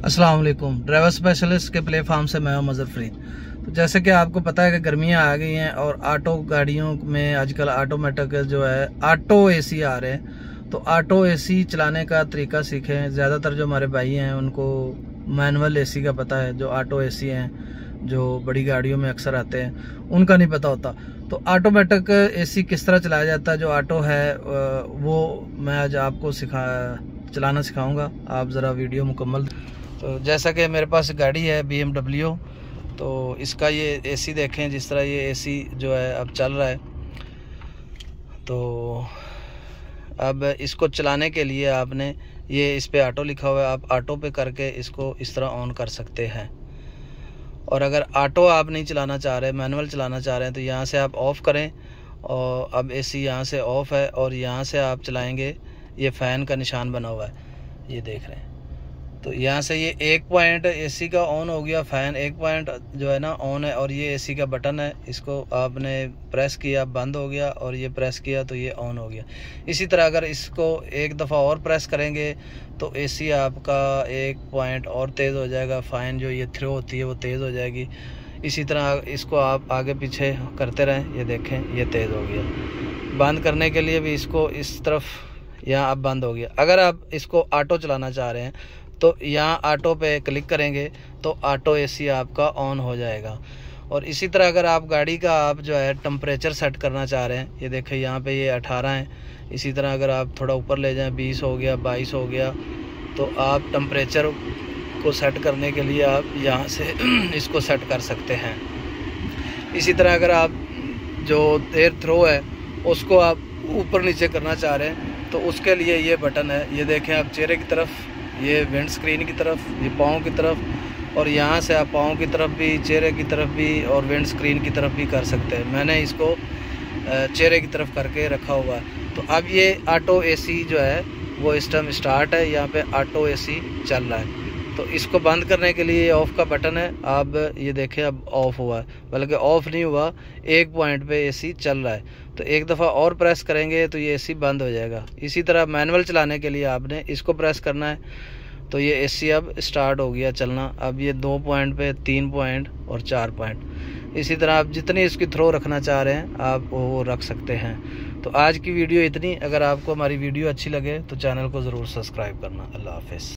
अस्सलाम वालेकुम। Driver specialist के प्लेटफॉर्म से मैं हूं मज़हर फरीद। तो जैसे कि आपको पता है कि गर्मियां आ गई हैं और ऑटो गाड़ियों में आजकल ऑटोमेटिक जो है ऑटो एसी आ रहे हैं। तो ऑटो एसी चलाने का तरीका सीखें। ज़्यादातर जो हमारे भाई हैं उनको मैनुअल एसी का पता है, जो ऑटो एसी हैं जो बड़ी गाड़ियों में अक्सर आते हैं उनका नहीं पता होता। तो ऑटोमेटिक एसी किस तरह चलाया जाता है जो ऑटो है वो मैं आज आपको चलाना सिखाऊंगा। आप ज़रा वीडियो मुकम्मल। तो जैसा कि मेरे पास गाड़ी है BMW, तो इसका ये एसी देखें, जिस तरह ये एसी जो है अब चल रहा है। तो अब इसको चलाने के लिए आपने ये इस पे ऑटो लिखा हुआ है, आप ऑटो पे करके इसको इस तरह ऑन कर सकते हैं। और अगर ऑटो आप नहीं चलाना चाह रहे, मैनुअल चलाना चाह रहे हैं, तो यहाँ से आप ऑफ़ करें। और अब एसी यहाँ से ऑफ़ है और यहाँ से आप चलाएँगे, ये फ़ैन का निशान बना हुआ है, ये देख रहे हैं। तो यहाँ से ये 1 पॉइंट एसी का ऑन हो गया, फ़ैन 1 पॉइंट जो है ना ऑन है। और ये एसी का बटन है, इसको आपने प्रेस किया बंद हो गया, और ये प्रेस किया तो ये ऑन हो गया। इसी तरह अगर इसको एक दफ़ा और प्रेस करेंगे तो एसी आपका 1 पॉइंट और तेज़ हो जाएगा, फ़ैन जो ये थ्रो होती है वो तेज़ हो जाएगी। इसी तरह इसको आप आगे पीछे करते रहें, ये देखें ये तेज़ हो गया। बंद करने के लिए भी इसको इस तरफ, यहाँ अब बंद हो गया। अगर आप इसको ऑटो चलाना चाह रहे हैं तो यहाँ ऑटो पे क्लिक करेंगे तो ऑटो एसी आपका ऑन हो जाएगा। और इसी तरह अगर आप गाड़ी का आप जो है टेम्परेचर सेट करना चाह रहे हैं, ये देखें यहाँ पे ये 18 है। इसी तरह अगर आप थोड़ा ऊपर ले जाएं, 20 हो गया, 22 हो गया, तो आप टेम्परेचर को सेट करने के लिए आप यहाँ से इसको सेट कर सकते हैं। इसी तरह अगर आप जो एयर थ्रो है उसको आप ऊपर नीचे करना चाह रहे हैं तो उसके लिए ये बटन है, ये देखें आप चेहरे की तरफ, ये विंड स्क्रीन की तरफ, ये पाँव की तरफ, और यहाँ से आप पाँव की तरफ भी, चेहरे की तरफ भी और विंड स्क्रीन की तरफ भी कर सकते हैं। मैंने इसको चेहरे की तरफ करके रखा हुआ है। तो अब ये ऑटो एसी जो है वो इस टाइम स्टार्ट है, यहाँ पे ऑटो एसी चल रहा है। तो इसको बंद करने के लिए ऑफ़ का बटन है। अब ये देखें अब ऑफ़ हुआ है, बल्कि ऑफ़ नहीं हुआ, 1 पॉइंट पे एसी चल रहा है। तो एक दफ़ा और प्रेस करेंगे तो ये एसी बंद हो जाएगा। इसी तरह मैनुअल चलाने के लिए आपने इसको प्रेस करना है, तो ये एसी अब स्टार्ट हो गया चलना। अब ये 2 पॉइंट पे, 3 पॉइंट और 4 पॉइंट। इसी तरह आप जितनी इसकी थ्रो रखना चाह रहे हैं आप वो रख सकते हैं। तो आज की वीडियो इतनी। अगर आपको हमारी वीडियो अच्छी लगे तो चैनल को ज़रूर सब्सक्राइब करना। अल्लाह हाफ़िज़।